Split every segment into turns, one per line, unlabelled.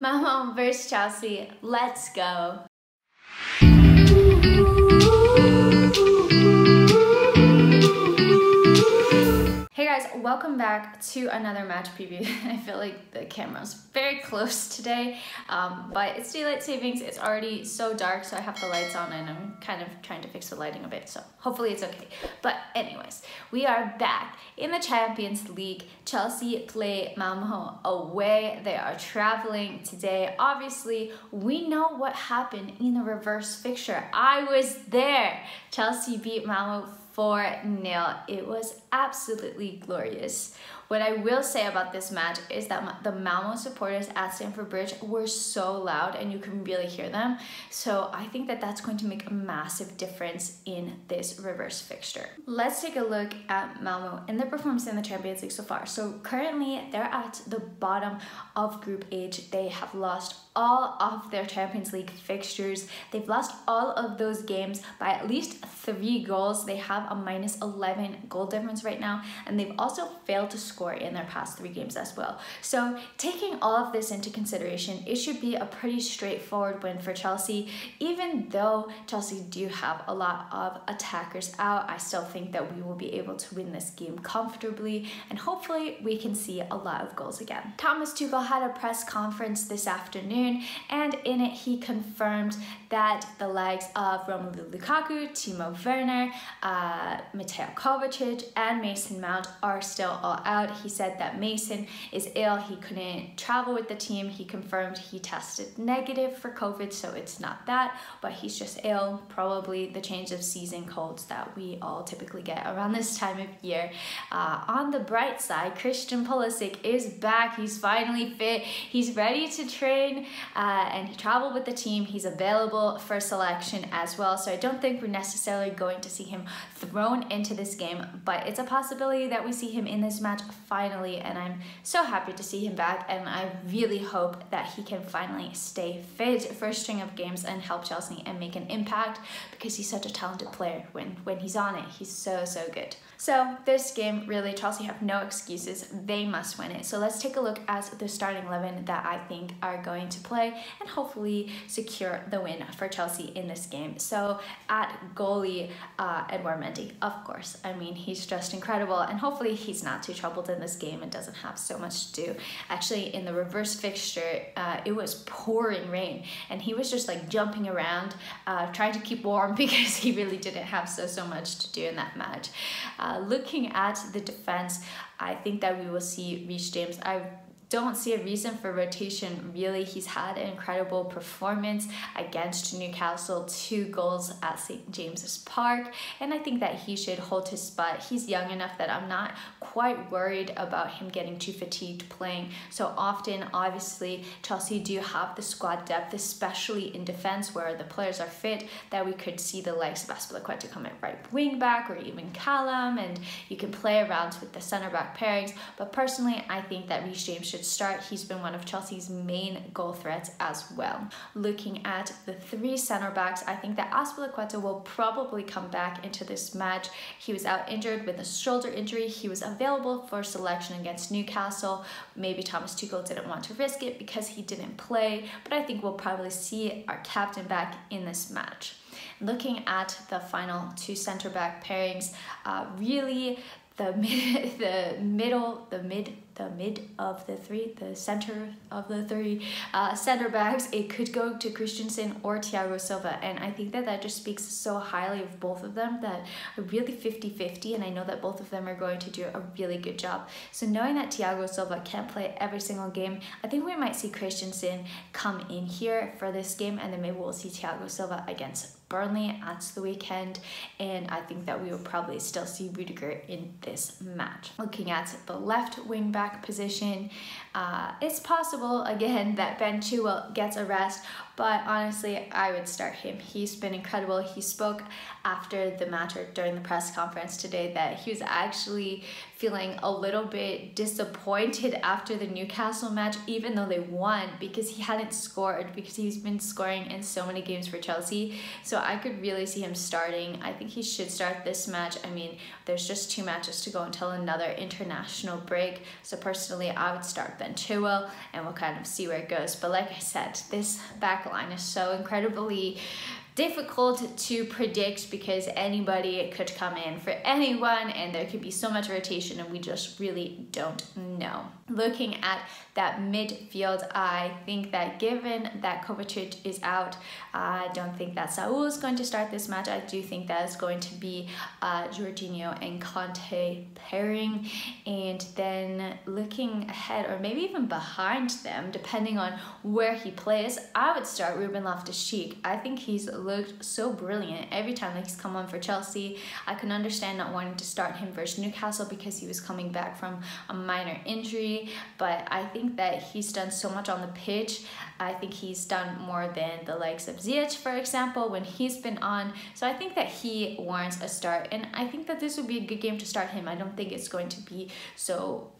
Malmo versus Chelsea. Let's go. Hey guys, welcome back to another match preview. I feel like the camera's very close today, but it's daylight savings. It's already so dark, so I have the lights on and I'm kind of trying to fix the lighting a bit, so hopefully it's okay. But anyways, we are back in the Champions League. Chelsea play Malmo away. They are traveling today. Obviously, we know what happened in the reverse fixture. I was there. Chelsea beat Malmo 4-0. It was absolutely glorious. What I will say about this match is that the Malmo supporters at Stamford Bridge were so loud and you can really hear them. So I think that that's going to make a massive difference in this reverse fixture. Let's take a look at Malmo and their performance in the Champions League so far. So currently they're at the bottom of Group H. They have lost all of their Champions League fixtures. They've lost all of those games by at least 3 goals. They have a -11 goal difference right now, and they've also failed to score in their past 3 games as well. So taking all of this into consideration, it should be a pretty straightforward win for Chelsea. Even though Chelsea do have a lot of attackers out, I still think that we will be able to win this game comfortably, and hopefully we can see a lot of goals again. Thomas Tuchel had a press conference this afternoon, and in it he confirmed that the legs of Romelu Lukaku, Timo Werner, Mateo, Kovacic, and Mason Mount are still all out. He said that Mason is ill. He couldn't travel with the team. He confirmed he tested negative for COVID, so it's not that, but he's just ill. Probably the change of season colds that we all typically get around this time of year. On the bright side, Christian Pulisic is back. He's finally fit. He's ready to train, and he traveled with the team. He's available for selection as well, so I don't think we're necessarily going to see him thrown into this game, but it's a possibility that we see him in this match finally, and I'm so happy to see him back, and I really hope that he can finally stay fit for a string of games and help Chelsea and make an impact, because he's such a talented player. When he's on it, he's so good. So this game, really, Chelsea have no excuses. They must win it. So let's take a look at the starting 11 that I think are going to play and hopefully secure the win for Chelsea in this game. So at goalie, Edouard Mendy, of course. I mean, he's just incredible, and hopefully he's not too troubled in this game and doesn't have so much to do. Actually, in the reverse fixture, it was pouring rain, and he was just like jumping around, trying to keep warm because he really didn't have so much to do in that match. Looking at the defense, I think that we will see Reece James. I don't see a reason for rotation, really. He's had an incredible performance against Newcastle, 2 goals at St. James's Park, and I think that he should hold his spot. He's young enough that I'm not quite worried about him getting too fatigued playing so often. Obviously, Chelsea do have the squad depth, especially in defense where the players are fit, that we could see the likes of Azpilicueta come at right wing back, or even Callum, and you can play around with the center back pairings. But personally, I think that Reece James should start. He's been one of Chelsea's main goal threats as well. Looking at the 3 center backs, I think that Azpilicueta will probably come back into this match. He was out injured with a shoulder injury. He was available for selection against Newcastle. Maybe Thomas Tuchel didn't want to risk it because he didn't play, but I think we'll probably see our captain back in this match. Looking at the final 2 center back pairings, really the center of the 3 center backs, it could go to Christensen or Thiago Silva, and I think that that just speaks so highly of both of them that are really 50-50, and I know that both of them are going to do a really good job. So knowing that Thiago Silva can't play every single game, I think we might see Christensen come in here for this game, and then maybe we'll see Thiago Silva against Burnley at the weekend, and I think that we will probably still see Rudiger in this match. Looking at the left wing back position, it's possible again that Ben Chilwell gets a rest, but honestly, I would start him. He's been incredible. He spoke after the match or during the press conference today that he was actually feeling a little bit disappointed after the Newcastle match, even though they won, because he hadn't scored, because he's been scoring in so many games for Chelsea. So I could really see him starting. I think he should start this match. I mean, there's just 2 matches to go until another international break. So personally, I would start Ben Chilwell and we'll kind of see where it goes. But like I said, this back line is so incredibly difficult to predict because anybody could come in for anyone and there could be so much rotation and we just really don't know. Looking at that midfield, I think that given that Kovacic is out, I don't think that Saul is going to start this match. I do think that it's going to be Jorginho and Conte pairing, and then looking ahead or maybe even behind them, depending on where he plays, I would start Ruben Loftus Cheek. I think he's looked so brilliant every time that he's come on for Chelsea. I can understand not wanting to start him versus Newcastle because he was coming back from a minor injury, but I think that he's done so much on the pitch. I think he's done more than the likes of Ziyech, for example, when he's been on. So I think that he warrants a start, and I think that this would be a good game to start him. I don't think it's going to be so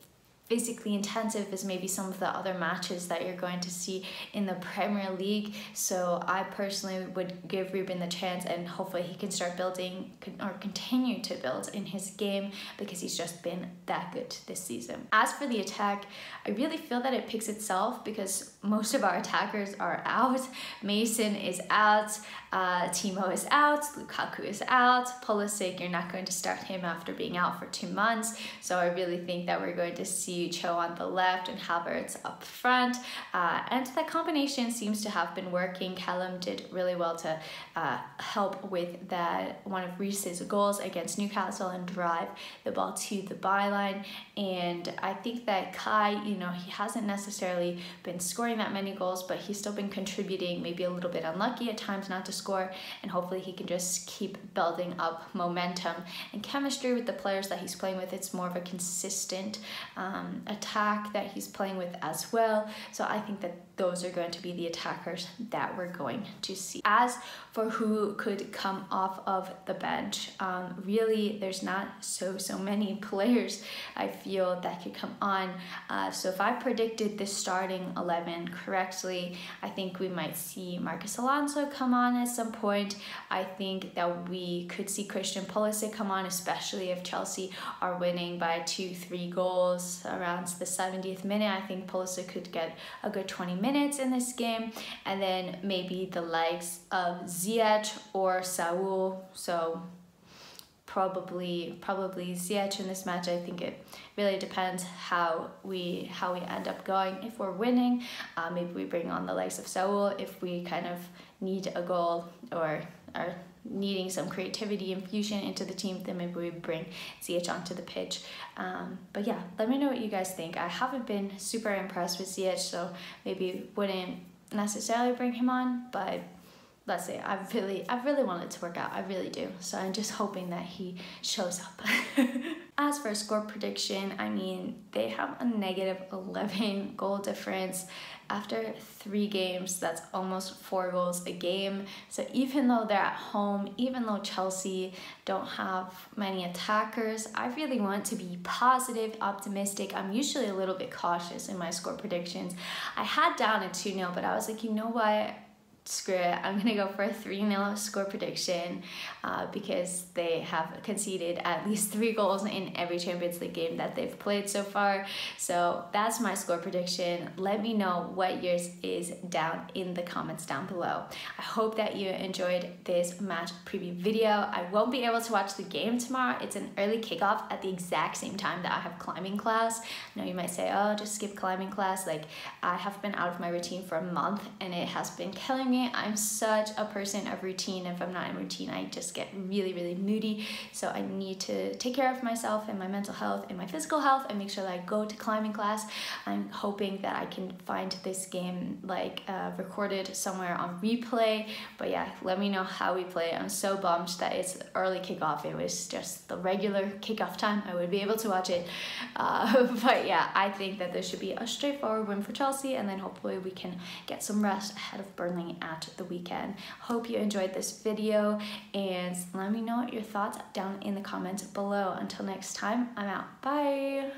physically intensive as maybe some of the other matches that you're going to see in the Premier League. So I personally would give Ruben the chance, and hopefully he can start building or continue to build in his game because he's just been that good this season. As for the attack, I really feel that it picks itself because most of our attackers are out. Mason is out, Timo is out, Lukaku is out, Pulisic, you're not going to start him after being out for 2 months. So I really think that we're going to see Cho on the left and Havertz up front, and that combination seems to have been working. Callum did really well to help with that one of Reece's goals against Newcastle and drive the ball to the byline. And I think that Kai, you know, he hasn't necessarily been scoring that many goals, but he's still been contributing, maybe a little bit unlucky at times not to score, and hopefully he can just keep building up momentum and chemistry with the players that he's playing with. It's more of a consistent attack that he's playing with as well. So I think that those are going to be the attackers that we're going to see. As for who could come off of the bench, really there's not so many players I feel that could come on. So if I predicted the starting 11 correctly, I think we might see Marcus Alonso come on at some point. I think that we could see Christian Pulisic come on, especially if Chelsea are winning by 2-3 goals around the 70th minute. I think Pulisic could get a good 20 minutes in this game, and then maybe the likes of Ziyech or Saul. So probably Ziyech in this match. I think it really depends how we end up going. If we're winning, maybe we bring on the likes of Saul. If we kind of need a goal or are needing some creativity infusion into the team, then maybe we bring Ziyech onto the pitch. But yeah, let me know what you guys think. I haven't been super impressed with Ziyech, so maybe wouldn't necessarily bring him on, but let's say I've really wanted it to work out. I really do. So I'm just hoping that he shows up. As for score prediction, I mean, they have a -11 goal difference. After 3 games, that's almost 4 goals a game. So even though they're at home, even though Chelsea don't have many attackers, I really want to be positive, optimistic. I'm usually a little bit cautious in my score predictions. I had down a 2-0, but I was like, you know what? Screw it, I'm gonna go for a 3-0 score prediction because they have conceded at least 3 goals in every Champions League game that they've played so far. So that's my score prediction. Let me know what yours is down in the comments down below. I hope that you enjoyed this match preview video. I won't be able to watch the game tomorrow. It's an early kickoff at the exact same time that I have climbing class. I know you might say, oh, just skip climbing class. Like, I have been out of my routine for a month and it has been killing me. I'm such a person of routine. If I'm not in routine, I just get really moody. So I need to take care of myself and my mental health and my physical health and make sure that I go to climbing class. I'm hoping that I can find this game like recorded somewhere on replay. But yeah, let me know how we play. I'm so bummed that it's early kickoff. It was just the regular kickoff time. I would be able to watch it. But yeah, I think that there should be a straightforward win for Chelsea, and then hopefully we can get some rest ahead of Burnley at the weekend. Hope you enjoyed this video, and let me know your thoughts down in the comments below. Until next time, I'm out. Bye.